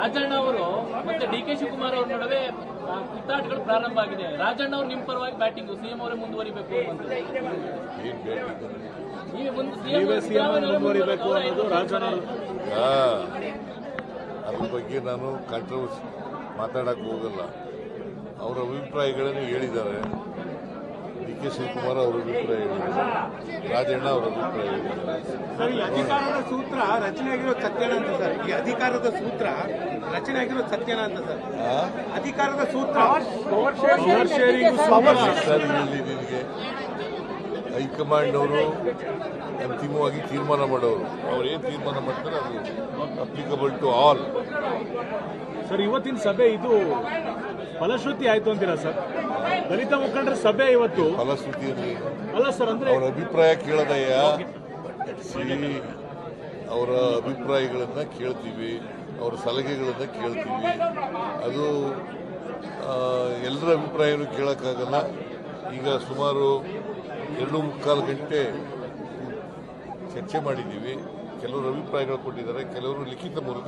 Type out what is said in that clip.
ರಾಜಣ್ಣ ಅವರು ಮತ್ತೆ ಡಿ.ಕೆ. ಶಿವಕುಮಾರ್ ಅವರ ನಡುವೆ ಕಿತ್ತಾಟಗಳು ಪ್ರಾರಂಭ ಆಗಿದೆ. ರಾಜಣ್ಣ ಅವರು ನಿಮ್ಮ ಪರವಾಗಿ ಬ್ಯಾಟಿಂಗ್, ಸಿಎಂ ಅವರೇ ಮುಂದುವರಿಬೇಕು ಅಂತ. ಮುಂದುವರಿಬೇಕು ಅನ್ನೋದು ರಾಜಣ್ಣ. ಅದ್ರ ಬಗ್ಗೆ ನಾನು ಕಾಂಟ್ರವರ್ಸಿ ಮಾತಾಡಕ್ಕೆ ಹೋಗಲ್ಲ. ಅವರ ಅಭಿಪ್ರಾಯಗಳನ್ನು ಹೇಳಿದ್ದಾರೆ. ಡಿ.ಕೆ. ಶಿವಕುಮಾರ್ ಅವರ ಅಭಿಪ್ರಾಯ ಹೇಳಿದ್ದಾರೆ, ರಾಜಣ್ಣ ಅವರ ಅಭಿಪ್ರಾಯ ಹೇಳಿದ್ದಾರೆ. ಸರ್, ಈ ಅಧಿಕಾರದ ಸೂತ್ರ ರಚನೆ ಆಗಿರೋ ಸತ್ಯನ ಅಂತ ಸರ್. ಈ ಅಧಿಕಾರದ ಸೂತ್ರ ರಚನೆ ಆಗಿರೋ ಸತ್ಯನ ಅಂತ ಸರ್. ಅಧಿಕಾರದ ಸೂತ್ರ ಸರ್, ಇಲ್ಲಿ ನಿನಗೆ ಹೈಕಮಾಂಡ್ ಅವರು ಅಂತಿಮವಾಗಿ ತೀರ್ಮಾನ ಮಾಡೋರು. ಅವ್ರು ಏನ್ ತೀರ್ಮಾನ ಮಾಡ್ತಾರೆ ಅದು ಅಪ್ಲಿಕಬಲ್ ಟು ಆಲ್. ಸರ್, ಇವತ್ತಿನ ಸಭೆ ಇದು ಫಲಶ್ರುತಿ ಆಯ್ತು ಅಂತೀರಾ ಸರ್? ದಲಿತ ಮುಖಂಡರ ಸಭೆ ಇವತ್ತು ಫಲಶ್ರುತಿಯಲ್ಲಿ ಅಲ್ಲ ಸರ್, ಅಂದ್ರೆ ಅವರ ಅಭಿಪ್ರಾಯ ಕೇಳದಯ್ಯ. ಅವರ ಅಭಿಪ್ರಾಯಗಳನ್ನ ಕೇಳ್ತೀವಿ, ಅವರ ಸಲಹೆಗಳನ್ನ ಕೇಳ್ತೀವಿ. ಅದು ಎಲ್ಲರ ಅಭಿಪ್ರಾಯನೂ ಕೇಳಕ್ಕಾಗಲ್ಲ. ಈಗ ಸುಮಾರು 2.25 ಗಂಟೆ ಚರ್ಚೆ ಮಾಡಿದ್ದೀವಿ. ಕೆಲವರು ಅಭಿಪ್ರಾಯಗಳು ಕೊಟ್ಟಿದ್ದಾರೆ, ಕೆಲವರು ಲಿಖಿತ ಮೂಲಕ